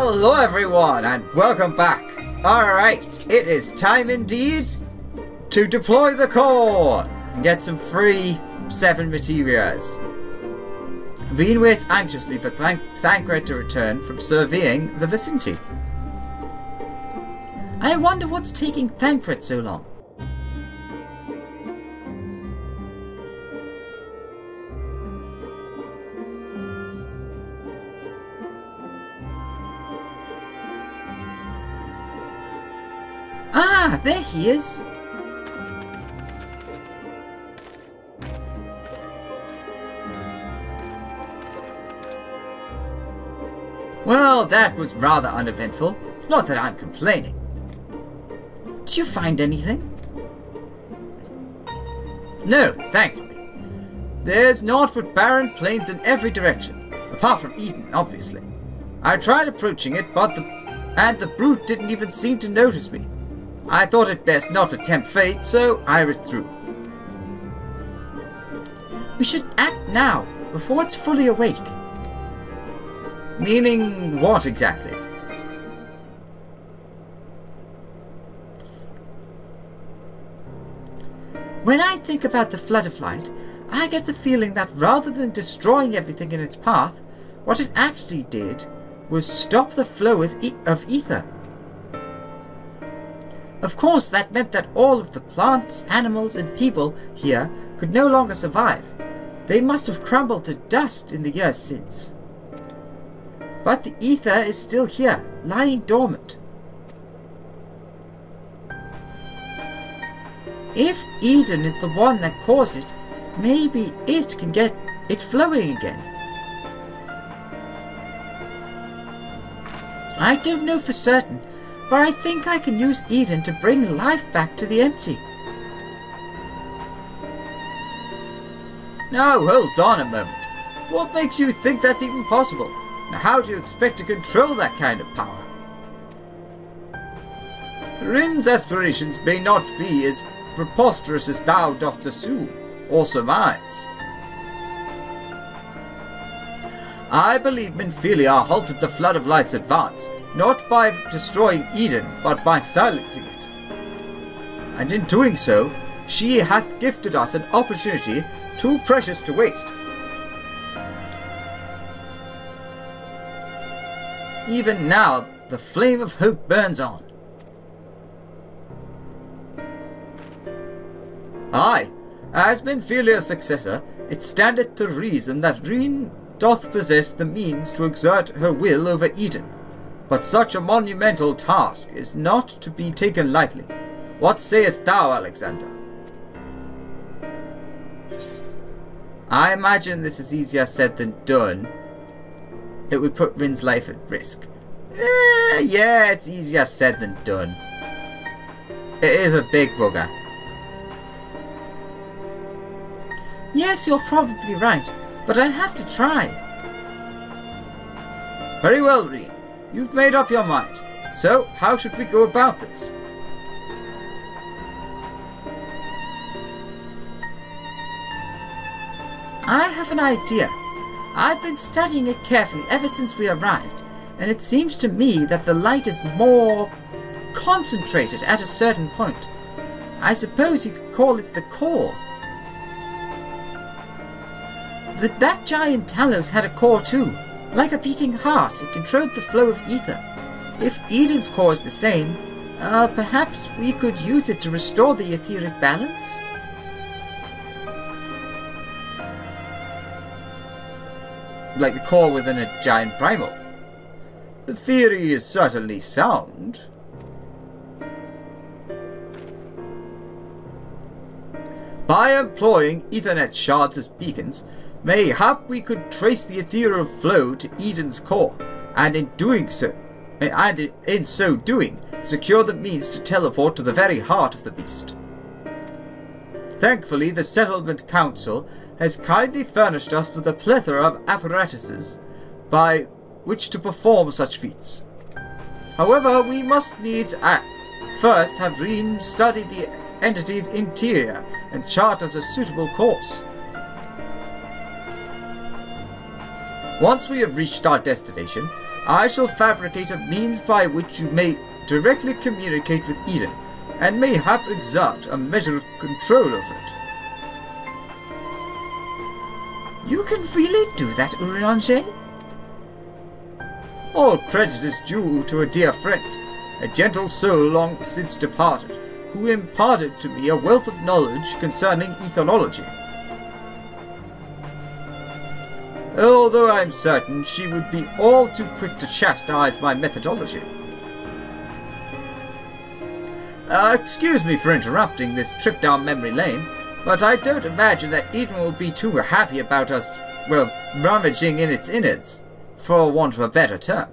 Hello everyone and welcome back. Alright, it is time indeed to deploy the core and get some free 7 materials. Reen waits anxiously for Thancred to return from surveying the vicinity. I wonder what's taking Thancred so long. Ah, there he is! Well, that was rather uneventful. Not that I'm complaining. Did you find anything? No, thankfully. There's naught but barren plains in every direction, apart from Eden, obviously. I tried approaching it, but the brute didn't even seem to notice me. I thought it best not to tempt fate, so I withdrew. We should act now, before it's fully awake. Meaning what exactly? When I think about the Flood of Light, I get the feeling that rather than destroying everything in its path, what it actually did was stop the flow of ether. Of course, that meant that all of the plants, animals, and people here could no longer survive. They must have crumbled to dust in the years since. But the ether is still here, lying dormant. If Eden is the one that caused it, maybe it can get it flowing again. I don't know for certain, but I think I can use Eden to bring life back to the empty. Now hold on a moment. What makes you think that's even possible? Now how do you expect to control that kind of power? Rin's aspirations may not be as preposterous as thou dost assume, or surmise. I believe Minfilia halted the Flood of Light's advance, not by destroying Eden, but by silencing it. And in doing so, she hath gifted us an opportunity too precious to waste. Even now, the flame of hope burns on. Aye, as Minfilia's successor, it standeth to reason that Reen doth possess the means to exert her will over Eden. But such a monumental task is not to be taken lightly. What sayest thou, Alexander? I imagine this is easier said than done. It would put Rin's life at risk. Yeah, it's easier said than done. It is a big bugger. Yes, you're probably right, but I have to try. Very well, Reen. You've made up your mind. So, how should we go about this? I have an idea. I've been studying it carefully ever since we arrived, and it seems to me that the light is more concentrated at a certain point. I suppose you could call it the core. That giant Talos had a core too. Like a beating heart, it controlled the flow of ether. If Eden's core is the same, perhaps we could use it to restore the etheric balance? Like the core within a giant primal. The theory is certainly sound. By employing Ethernet shards as beacons, mayhap we could trace the ethereal flow to Eden's core, and in so doing, secure the means to teleport to the very heart of the beast. Thankfully, the Settlement Council has kindly furnished us with a plethora of apparatuses by which to perform such feats. However, we must needs first have Reen study the entity's interior and chart us a suitable course. Once we have reached our destination, I shall fabricate a means by which you may directly communicate with Eden, and mayhap exert a measure of control over it. You can really do that, Urianger? All credit is due to a dear friend, a gentle soul long since departed, who imparted to me a wealth of knowledge concerning etherology. Although I'm certain she would be all too quick to chastise my methodology. Excuse me for interrupting this trip down memory lane, but I don't imagine that Eden will be too happy about us, well, rummaging in its innards, for want of a better term.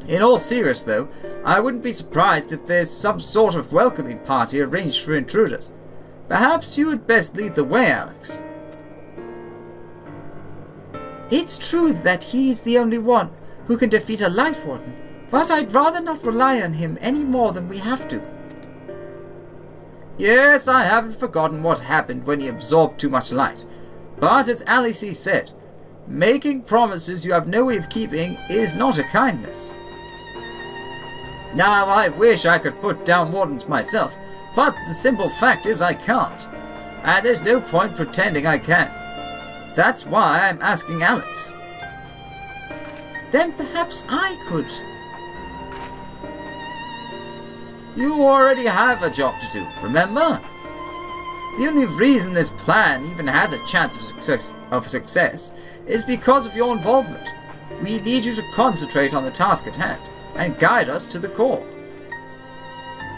In all seriousness though, I wouldn't be surprised if there's some sort of welcoming party arranged for intruders. Perhaps you would best lead the way, Alex. It's true that he's the only one who can defeat a Light Warden, but I'd rather not rely on him any more than we have to. Yes, I haven't forgotten what happened when he absorbed too much light. But as Alice said, making promises you have no way of keeping is not a kindness. Now, I wish I could put down wardens myself, but the simple fact is I can't. And there's no point pretending I can. That's why I'm asking Alex. Then perhaps I could. You already have a job to do, remember? The only reason this plan even has a chance of success is because of your involvement. We need you to concentrate on the task at hand and guide us to the core.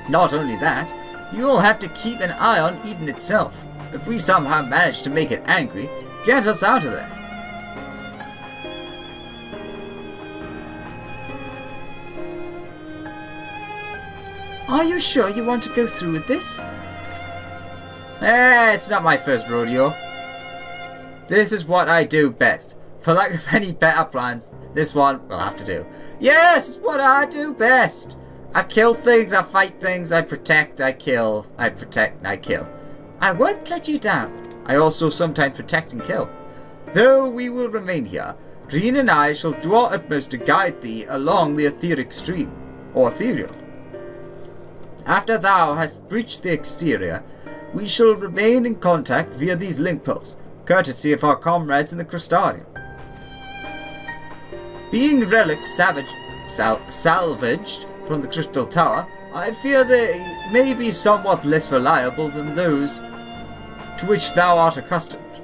Not only that, you will have to keep an eye on Eden itself. If we somehow manage to make it angry, get us out of there. Are you sure you want to go through with this? It's not my first rodeo. This is what I do best. For lack of any better plans, this one will have to do. Yes, it's what I do best. I kill things, I fight things, I protect, I kill, I protect, I kill. I won't let you down. I also sometimes protect and kill. Though we will remain here, Reen and I shall do our utmost to guide thee along the etheric stream, or ethereal. After thou hast breached the exterior, we shall remain in contact via these link poles, courtesy of our comrades in the Crystarium. Being relics salvaged from the Crystal Tower, I fear they may be somewhat less reliable than those to which thou art accustomed.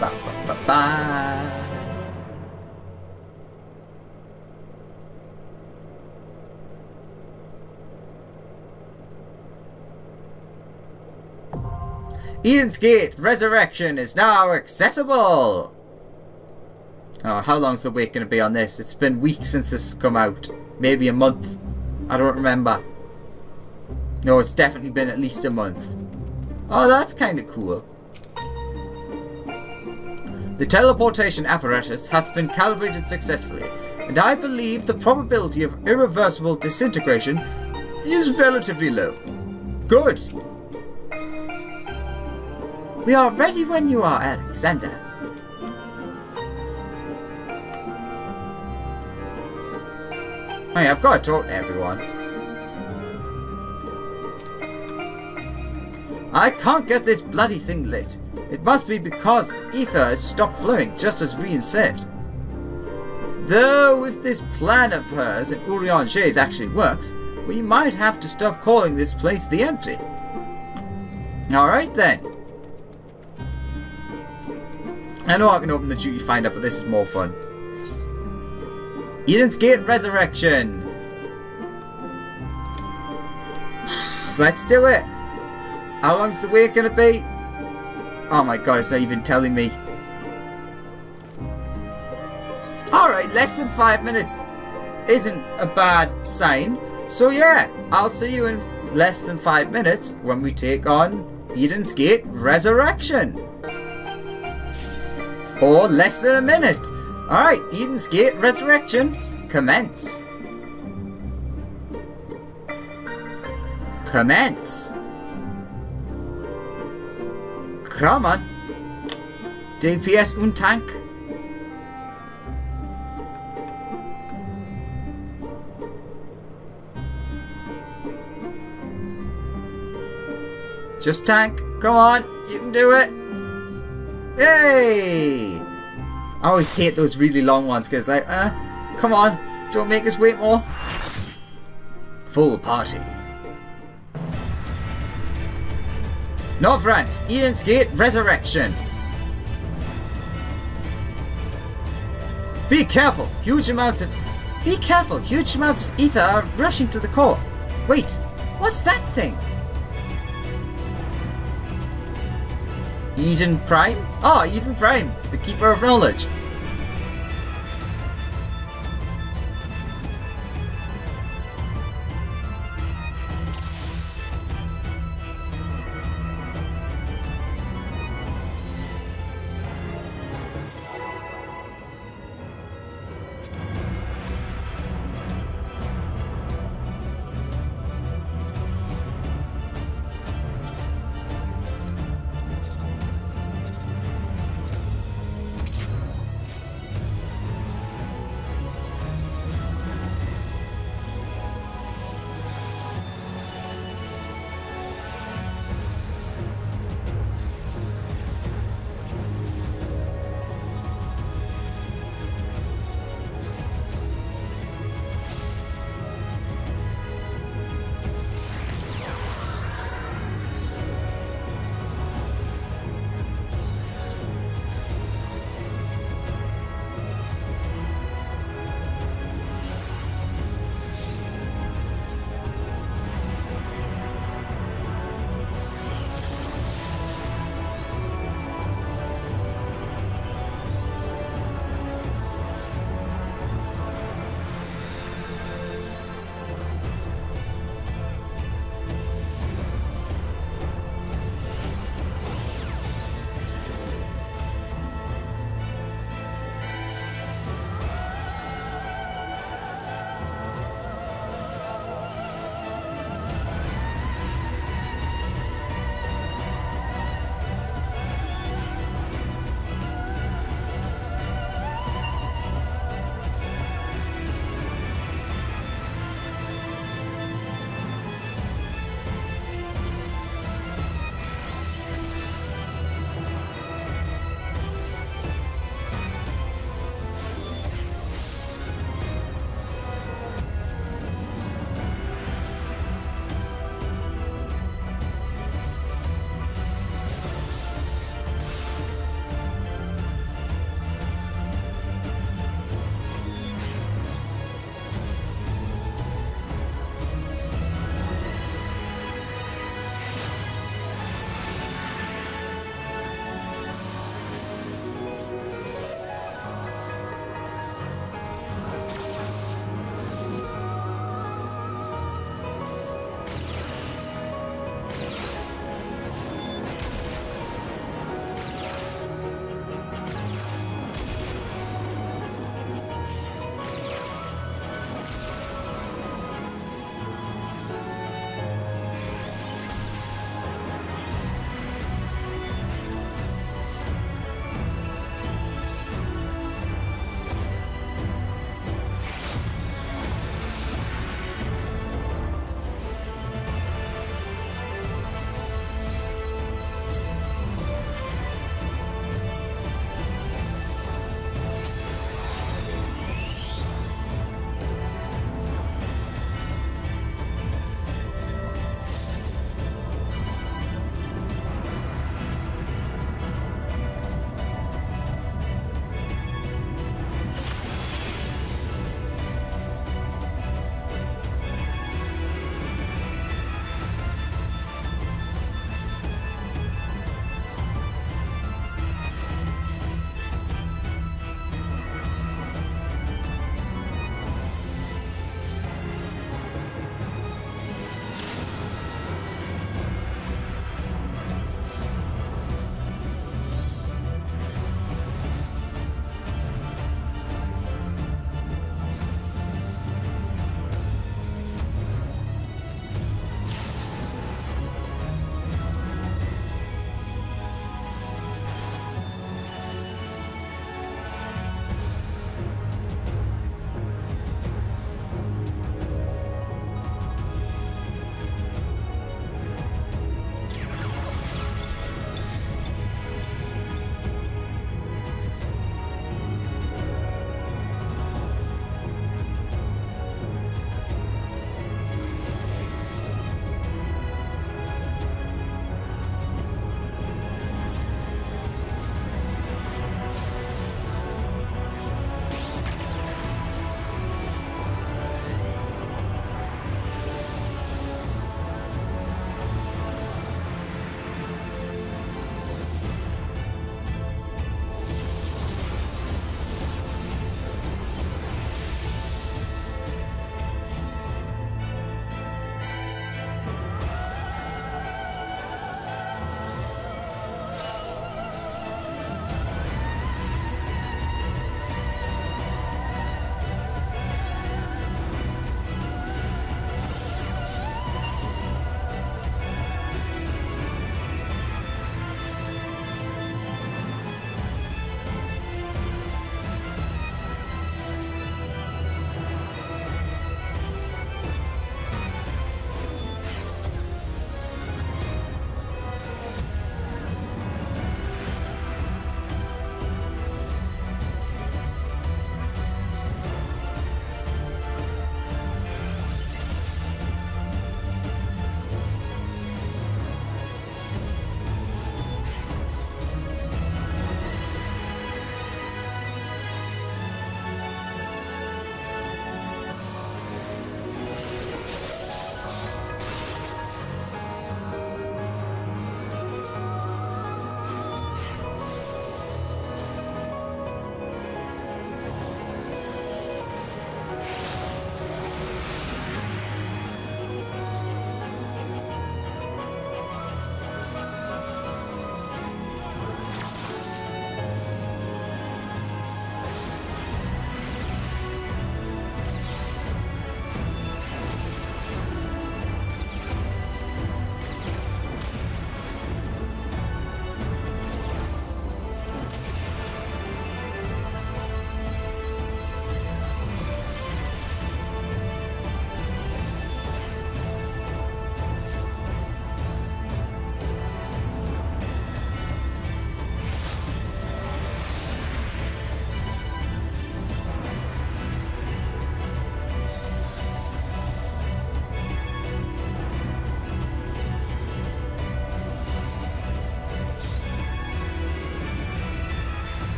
Ba ba ba ba. Eden's Gate Resurrection is now accessible! Oh, how long's the wait going to be on this? It's been weeks since this has come out. Maybe a month. I don't remember. No, it's definitely been at least a month. Oh, that's kind of cool. The teleportation apparatus hath been calibrated successfully, and I believe the probability of irreversible disintegration is relatively low. Good! We are ready when you are, Alexander. Hey, I've got to talk to everyone. I can't get this bloody thing lit. It must be because the ether has stopped flowing, just as Reen said. Though if this plan of hers and Urianger's actually works, we might have to stop calling this place the Empty. Alright then. I know I can open the duty finder, but this is more fun. Eden's Gate Resurrection. Let's do it. How long's the wait gonna be? Oh my god, it's not even telling me. Alright, less than 5 minutes isn't a bad sign. So yeah, I'll see you in less than 5 minutes when we take on Eden's Gate Resurrection. Or less than a minute. Alright, Eden's Gate Resurrection, commence. Commence. Come on. DPS und Tank. Just tank. Come on. You can do it. Yay! I always hate those really long ones because like, come on. Don't make us wait more. Full party. Northrant, Eden's Gate, Resurrection. Be careful, huge amounts of ether are rushing to the core. Wait, what's that thing? Eden Prime? Ah, Eden Prime, the Keeper of Knowledge.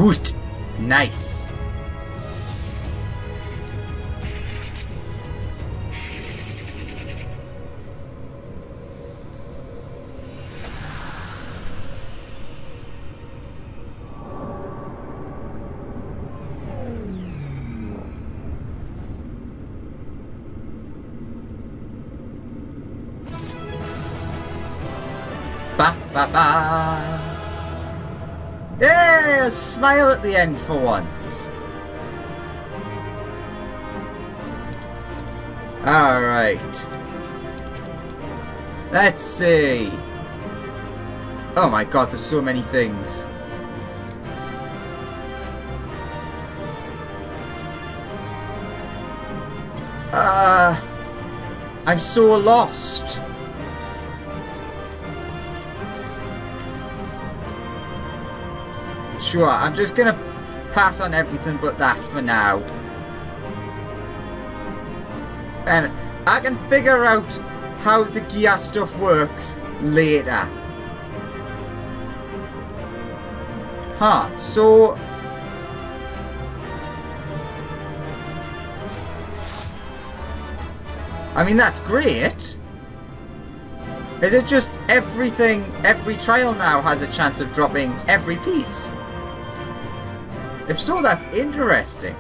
Woot! Nice. Ba ba ba. Yeah, a smile at the end for once. Alright. Let's see. Oh my god, there's so many things. I'm so lost. Sure, I'm just gonna pass on everything but that for now. And I can figure out how the gear stuff works later. Huh, so... I mean, that's great. Is it just everything, every trial now has a chance of dropping every piece? If so, that's interesting.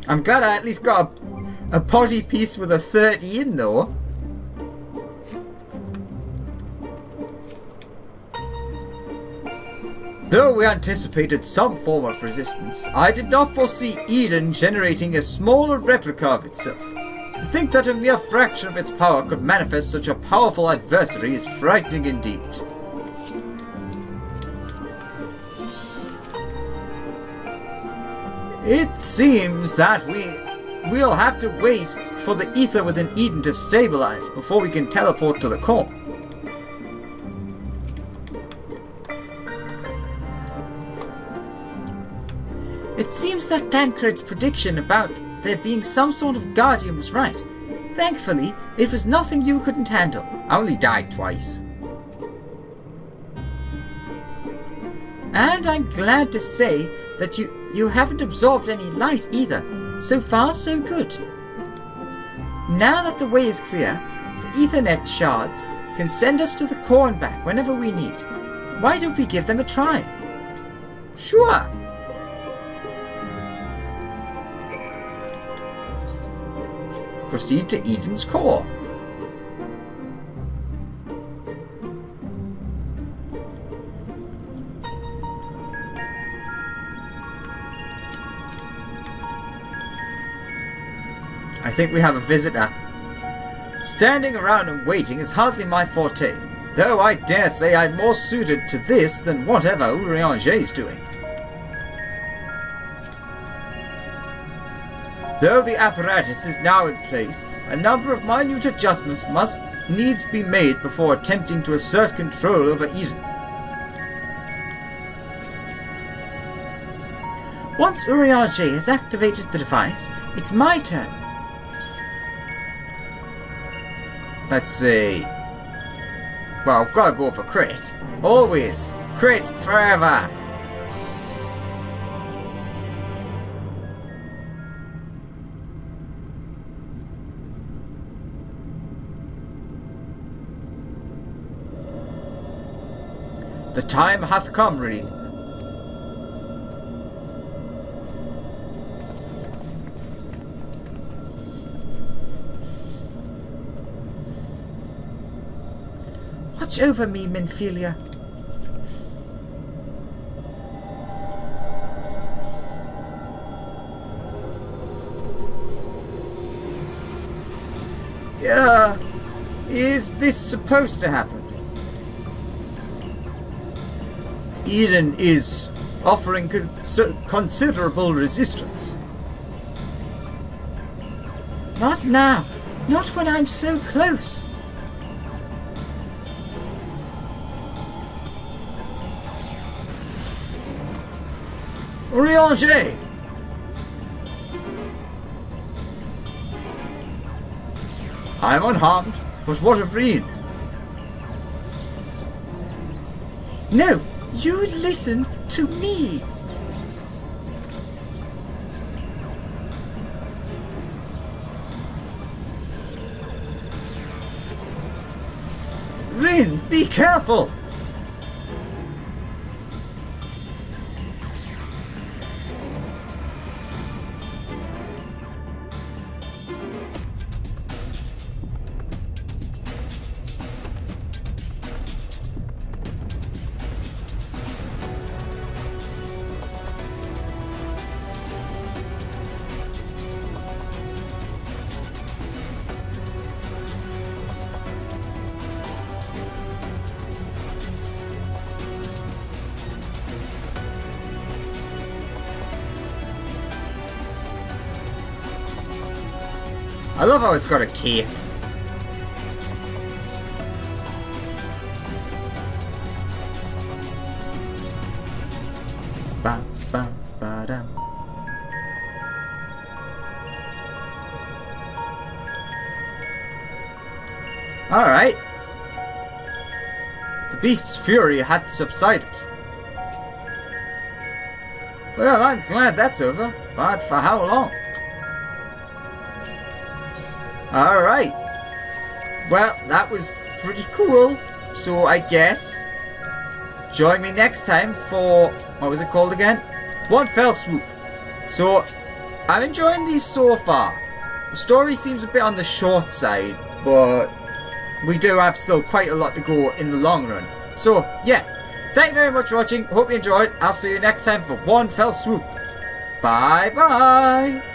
I'm glad I at least got a body piece with a 30 in though. Though we anticipated some form of resistance, I did not foresee Eden generating a smaller replica of itself. To think that a mere fraction of its power could manifest such a powerful adversary is frightening indeed. It seems that we'll have to wait for the ether within Eden to stabilize before we can teleport to the core. It seems that Tancred's prediction about there being some sort of guardian was right. Thankfully, it was nothing you couldn't handle. I only died twice. And I'm glad to say that you haven't absorbed any light either. So far, so good. Now that the way is clear, the Ethernet shards can send us to the core and back whenever we need. Why don't we give them a try? Sure. Proceed to Eden's core. I think we have a visitor. Standing around and waiting is hardly my forte, though I dare say I'm more suited to this than whatever Urianger's doing. Though the apparatus is now in place, a number of minute adjustments must needs be made before attempting to assert control over Eden. Once Urianger has activated the device, it's my turn. Let's see. Well, I've got to go for crit. Always. Crit forever. The time hath come, Reed. Watch over me, Minfilia. Is this supposed to happen? Eden is offering considerable resistance. Not now. Not when I'm so close. Urianger! I am unharmed, but what of Reen? No, you listen to me. Rin, be careful! I love how it's got a cape. Ba ba ba da. All right. The beast's fury had subsided. Well, I'm glad that's over, but for how long? Alright. Well, that was pretty cool. So I guess join me next time for, what was it called again? One Fell Swoop. So I'm enjoying these so far. The story seems a bit on the short side, but we do have still quite a lot to go in the long run. So yeah, thank you very much for watching. Hope you enjoyed. I'll see you next time for One Fell Swoop. Bye bye.